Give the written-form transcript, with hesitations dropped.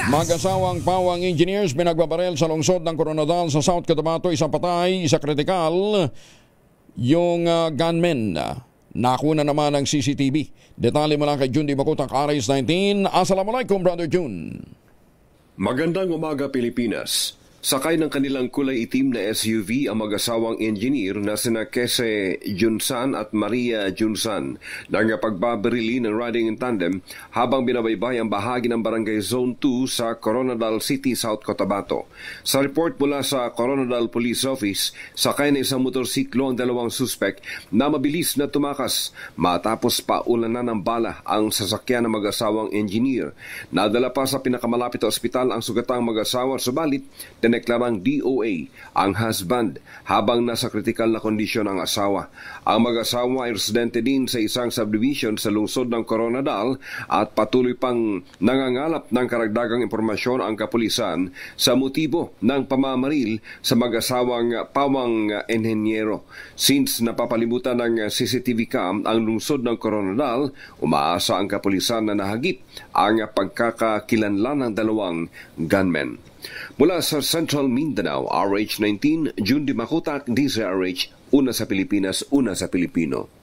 Mag-asawang pawang engineers binagbabarel sa lungsod ng Coronadal sa South Cotabato, isa patay, isa kritikal. Yung gunman, nakuna naman ng CCTV. Detalye mula kay Jun Di Bakutak, RS19. Assalamualaikum, Brother Jun. Magandang umaga, Pilipinas. Sakay ng kanilang kulay itim na SUV ang mag-asawang engineer na sina Kese Junsan at Maria Junsan nang pagbabarili ng riding in tandem habang binabaybay ang bahagi ng Barangay Zone 2 sa Coronadal City, South Cotabato. Sa report mula sa Coronadal Police Office, sakay na isang motorsiklo ang dalawang suspek na mabilis na tumakas matapos paulanan ng bala ang sasakyan ng mag-asawang engineer. Nadala pa sa pinakamalapit na ospital ang sugatang mag-asawa, subalit dineklarang DOA ang husband habang nasa kritikal na kondisyon ang asawa. Ang mag-asawa ay residente din sa isang subdivision sa lungsod ng Coronadal at patuloy pang nangangalap ng karagdagang impormasyon ang kapulisan sa motibo ng pamamaril sa mag-asawang pawang enhenyero. Since napapalibutan ng CCTV cam ang lungsod ng Coronadal, umaasa ang kapulisan na nahagip ang pagkakakilanlan ng dalawang gunmen. Mula sa Central Mindanao, RH19, Jun Di Bakutak, DZRH, una sa Pilipinas, una sa Pilipino.